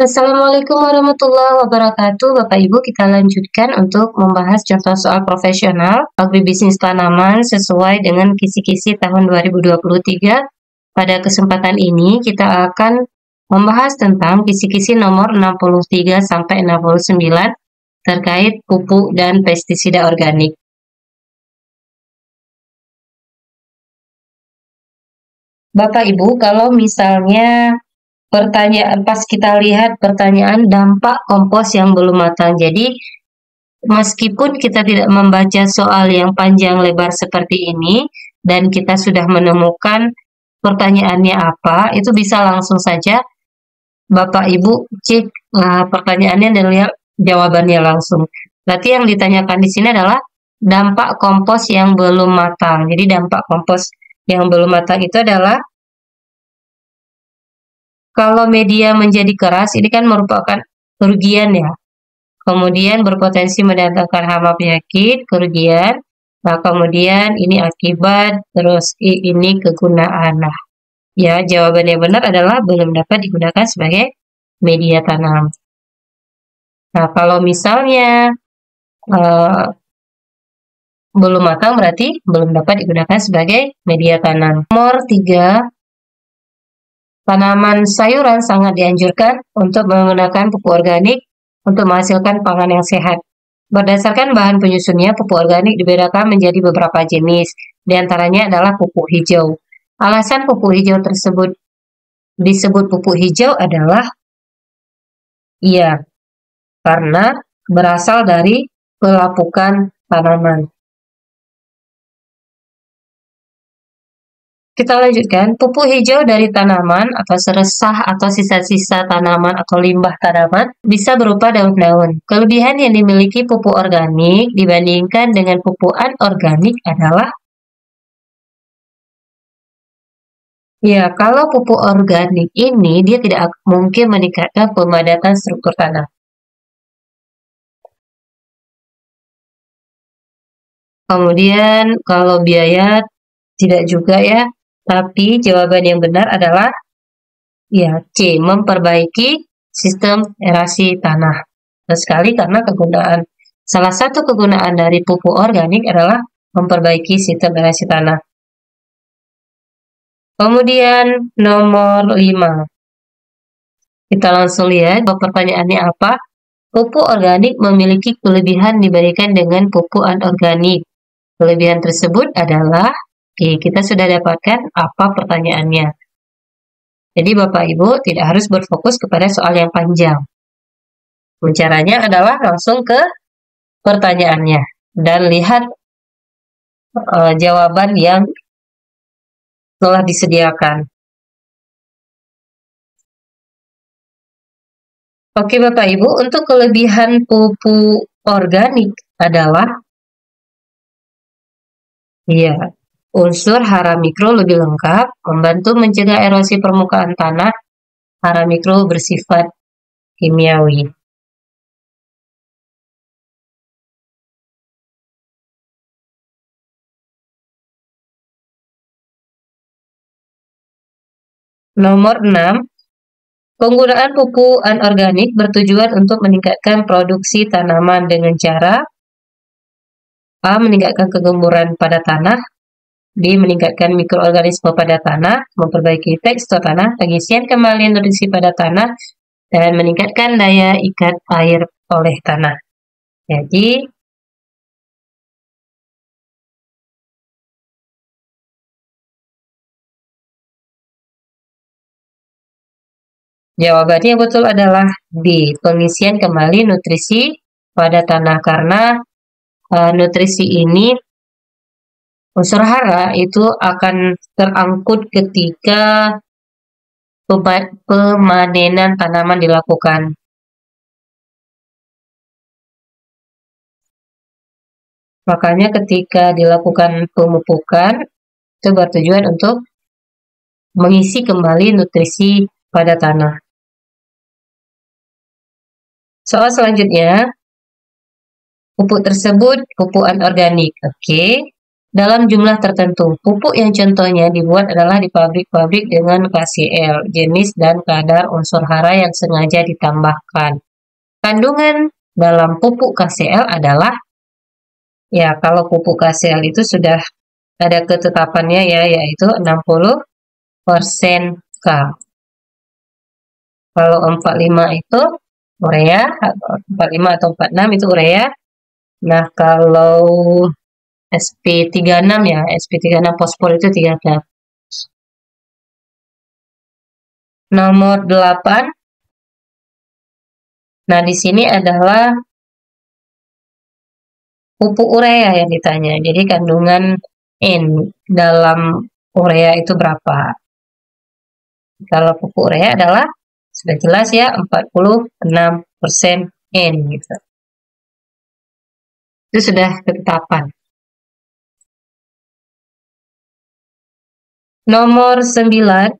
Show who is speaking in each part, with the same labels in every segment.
Speaker 1: Assalamualaikum warahmatullahi wabarakatuh. Bapak Ibu, kita lanjutkan untuk membahas contoh soal profesional agribisnis tanaman sesuai dengan kisi-kisi tahun 2023. Pada kesempatan ini kita akan membahas tentang kisi-kisi nomor 63 sampai 69 terkait pupuk dan pestisida organik. Bapak Ibu, kalau misalnya pas kita lihat pertanyaan dampak kompos yang belum matang. Jadi, meskipun kita tidak membaca soal yang panjang lebar seperti ini, dan kita sudah menemukan pertanyaannya apa, itu bisa langsung saja Bapak Ibu cek pertanyaannya dan lihat jawabannya langsung. Berarti yang ditanyakan di sini adalah dampak kompos yang belum matang. Jadi dampak kompos yang belum matang itu adalah kalau media menjadi keras, ini kan merupakan kerugian ya. Kemudian berpotensi mendatangkan hama penyakit, kerugian. Nah, kemudian ini akibat, terus ini kegunaan. Nah, ya jawaban yang benar adalah belum dapat digunakan sebagai media tanam. Nah, kalau misalnya belum matang berarti belum dapat digunakan sebagai media tanam. Nomor 3, tanaman sayuran sangat dianjurkan untuk menggunakan pupuk organik untuk menghasilkan pangan yang sehat. Berdasarkan bahan penyusunnya, pupuk organik dibedakan menjadi beberapa jenis. Di antaranya adalah pupuk hijau. Alasan pupuk hijau tersebut disebut pupuk hijau adalah karena berasal dari pelapukan tanaman. Kita lanjutkan, pupuk hijau dari tanaman atau seresah atau sisa-sisa tanaman atau limbah tanaman bisa berupa daun-daun. Kelebihan yang dimiliki pupuk organik dibandingkan dengan pupuk anorganik adalah kalau pupuk organik ini dia tidak mungkin meningkatkan pemadatan struktur tanah. Kemudian kalau biaya tidak juga ya. Tapi jawaban yang benar adalah C, memperbaiki sistem erasi tanah. Sekali karena salah satu kegunaan dari pupuk organik adalah memperbaiki sistem erasi tanah. Kemudian nomor 5. Kita langsung lihat bahwa pertanyaannya apa. Pupuk organik memiliki kelebihan dibandingkan dengan pupuk anorganik. Kelebihan tersebut adalah kita sudah dapatkan apa pertanyaannya. Jadi Bapak Ibu tidak harus berfokus kepada soal yang panjang. Caranya adalah langsung ke pertanyaannya dan lihat jawaban yang telah disediakan. Oke Bapak Ibu, untuk kelebihan pupuk organik adalah unsur hara mikro lebih lengkap, membantu mencegah erosi permukaan tanah. Hara mikro bersifat kimiawi. Nomor 6, penggunaan pupuk anorganik bertujuan untuk meningkatkan produksi tanaman dengan cara A. Meningkatkan kegemburan pada tanah, B. Meningkatkan mikroorganisme pada tanah, memperbaiki tekstur tanah, pengisian kembali nutrisi pada tanah, dan meningkatkan daya ikat air oleh tanah. Jadi, jawabannya yang betul adalah B. Pengisian kembali nutrisi pada tanah, karena nutrisi ini unsur hara itu akan terangkut ketika pemanenan tanaman dilakukan. Makanya ketika dilakukan pemupukan itu bertujuan untuk mengisi kembali nutrisi pada tanah. Soal selanjutnya, pupuk tersebut pupuk anorganik. Oke. dalam jumlah tertentu. Pupuk yang contohnya dibuat adalah di pabrik-pabrik dengan KCl, jenis dan kadar unsur hara yang sengaja ditambahkan. Kandungan dalam pupuk KCl adalah, ya kalau pupuk KCl itu sudah ada ketetapannya ya, yaitu 60% K. Kalau 45 itu urea, 45 atau 46 itu urea. Nah, kalau SP36 ya, SP36 fosfor itu 3 gram. Nomor 8. Nah, di sini adalah pupuk urea yang ditanya. Jadi kandungan N dalam urea itu berapa? Kalau pupuk urea adalah sudah jelas ya 46% N gitu. Itu sudah ketetapan. Nomor 9.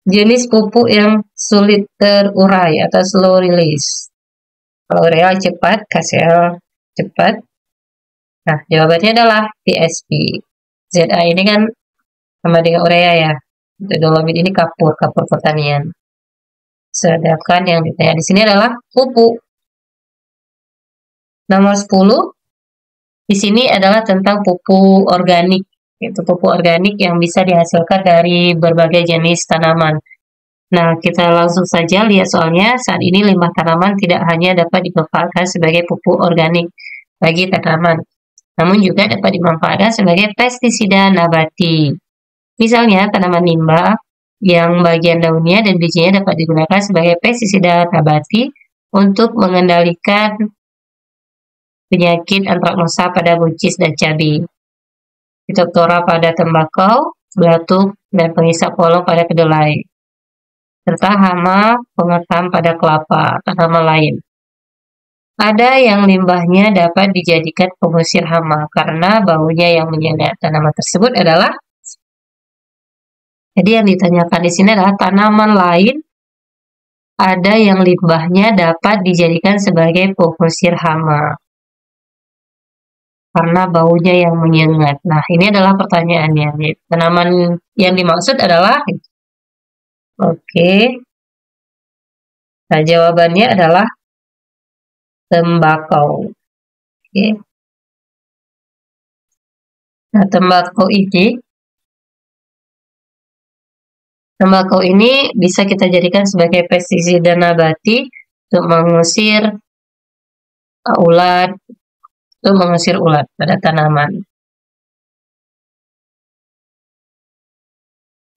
Speaker 1: Jenis pupuk yang sulit terurai atau slow release. Kalau urea cepat, KCl cepat. Nah, jawabannya adalah TSP. ZA ini kan sama dengan urea ya. Dolomit ini kapur pertanian. Sedangkan yang ditanya di sini adalah pupuk. Nomor 10. Di sini adalah tentang pupuk organik. Itu pupuk organik yang bisa dihasilkan dari berbagai jenis tanaman. Nah, kita langsung saja lihat soalnya saat ini limbah tanaman tidak hanya dapat dimanfaatkan sebagai pupuk organik bagi tanaman, namun juga dapat dimanfaatkan sebagai pestisida nabati. Misalnya, tanaman limbah yang bagian daunnya dan bijinya dapat digunakan sebagai pestisida nabati untuk mengendalikan penyakit antraknosa pada buncis dan cabai, Phytophthora pada tembakau, belatung, dan pengisap polong pada kedelai, serta hama pengekam pada kelapa, tanaman lain. Ada yang limbahnya dapat dijadikan pengusir hama karena baunya yang menyengat. Tanaman tersebut adalah, jadi yang ditanyakan di sini adalah tanaman lain ada yang limbahnya dapat dijadikan sebagai pengusir hama karena baunya yang menyengat. Nah, ini adalah pertanyaannya. Tanaman yang dimaksud adalah, oke. Nah, jawabannya adalah tembakau. Oke. Nah, tembakau ini bisa kita jadikan sebagai pestisida nabati untuk mengusir ulat pada tanaman.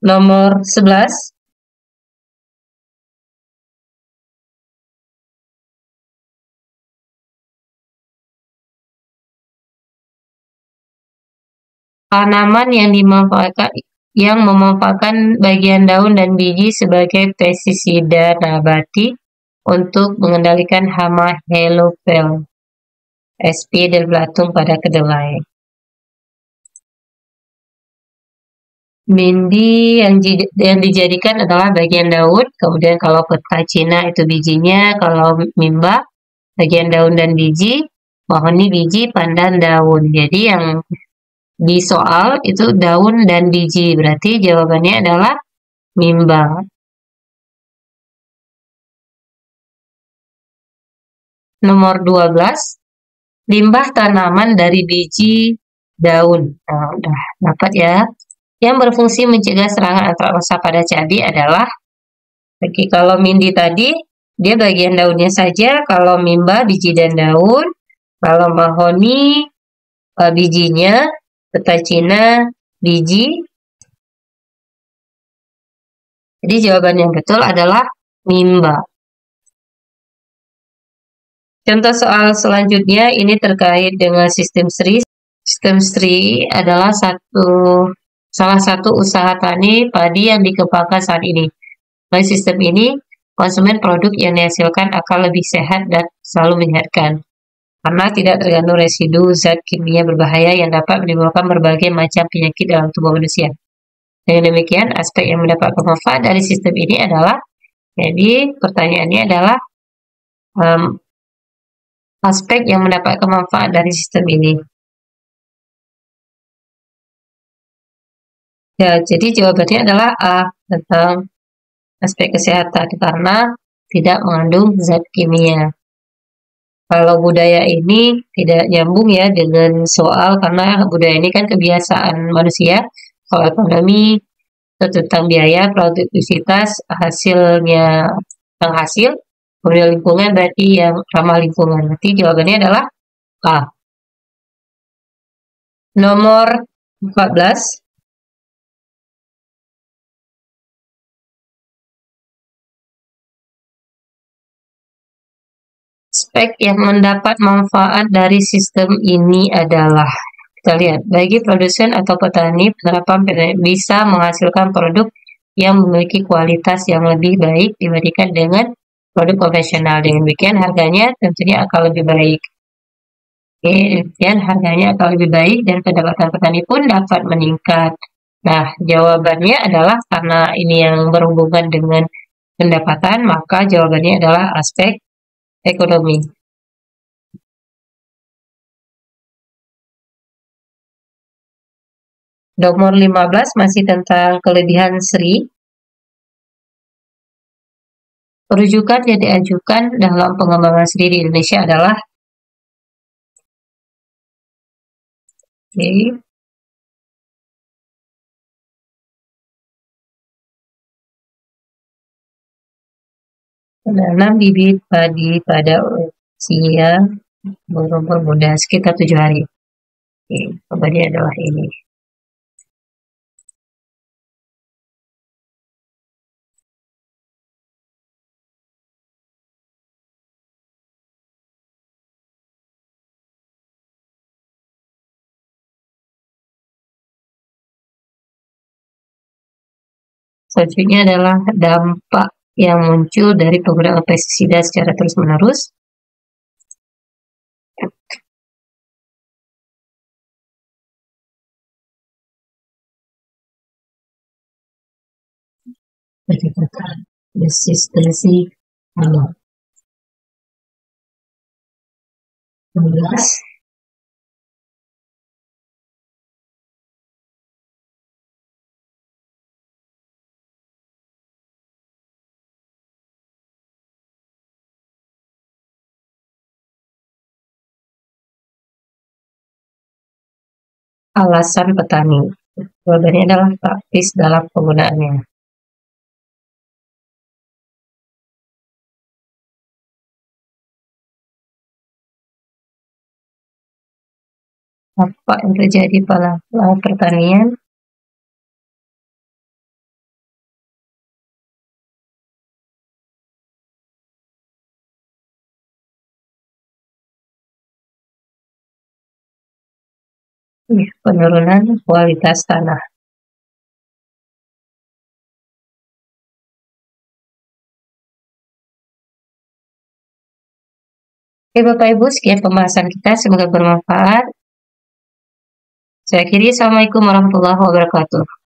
Speaker 1: Nomor 11. Tanaman yang memanfaatkan bagian daun dan biji sebagai pestisida nabati untuk mengendalikan hama Helopel, SP dan belatung pada kedelai. Mindi yang dijadikan adalah bagian daun, kemudian kalau peta Cina itu bijinya, kalau mimba bagian daun dan biji, mahoni biji, pandan daun. Jadi yang di soal itu daun dan biji, berarti jawabannya adalah mimba. Nomor 12. Limbah tanaman dari biji daun. Nah, udah dapat ya. Yang berfungsi mencegah serangan antraknosa pada cabai adalah, kalau mindi tadi, dia bagian daunnya saja, kalau mimba biji dan daun, kalau mahoni bijinya, peta Cina biji. Jadi jawaban yang betul adalah mimba. Contoh soal selanjutnya ini terkait dengan sistem SRI. Sistem SRI adalah salah satu usaha tani padi yang dikembangkan saat ini. Melalui sistem ini, konsumen produk yang dihasilkan akan lebih sehat dan selalu menyehatkan, karena tidak tergandung residu zat kimia berbahaya yang dapat menimbulkan berbagai macam penyakit dalam tubuh manusia. Dengan demikian, aspek yang mendapatkan manfaat dari sistem ini adalah, jadi pertanyaannya adalah, aspek yang mendapatkan manfaat dari sistem ini. Ya, jadi jawabannya adalah A, tentang aspek kesehatan, karena tidak mengandung zat kimia. Kalau budaya ini tidak nyambung ya dengan soal, karena budaya ini kan kebiasaan manusia. Kalau ekonomi itu tentang biaya, produktivitas, hasilnya tentang hasil, kemudian lingkungan berarti yang ramah lingkungan. Berarti jawabannya adalah A. Nomor 14. Aspek yang mendapat manfaat dari sistem ini adalah, kita lihat, bagi produsen atau petani, penerapan bisa menghasilkan produk yang memiliki kualitas yang lebih baik dibandingkan dengan produk konvensional. Dengan demikian harganya tentunya akan lebih baik. Oke, demikian harganya akan lebih baik dan pendapatan petani pun dapat meningkat. Nah, jawabannya adalah karena ini yang berhubungan dengan pendapatan, maka jawabannya adalah aspek ekonomi. Nomor 15 masih tentang kelebihan Sri. Rujukan yang diajukan dalam pengembangan Sri di Indonesia adalah menanam bibit padi pada usia berumur muda sekitar 7 hari. Oke, jawabannya adalah ini. Selanjutnya adalah dampak yang muncul dari penggunaan pestisida secara terus-menerus. Berdasarkan resistensi alam. 16. Alasan petani. Jawabannya adalah praktis dalam penggunaannya. Apa yang terjadi pada pertanian? Penurunan kualitas tanah. Oke Bapak Ibu, sekian pembahasan kita, semoga bermanfaat. Saya akhiri, Assalamualaikum warahmatullahi wabarakatuh.